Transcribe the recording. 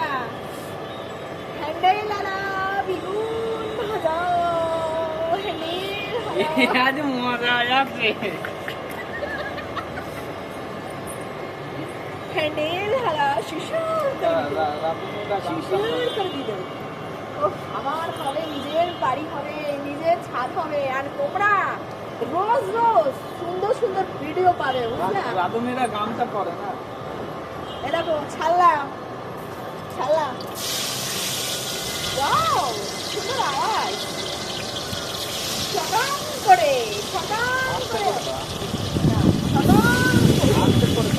না হ্যান্ডেল আলা বেগুন ভাজা হ্যান্ডেল আজ মজা আছে হ্যান্ডেল হালা শিশুর করে দিতে আমার হবে নিজের বাড়ি হবে নিজের ছাদ হবে আর তোমরা রোজ রোজ সুন্দর সুন্দর ভিডিও পাবে বুঝলা রাধুনিরা গামছা পরে না এ দেখো ছাড়লাম ছাড়লাম ওয়াও সুন্দর আওয়াজ সকাল করে সকাল করে আস্তে করে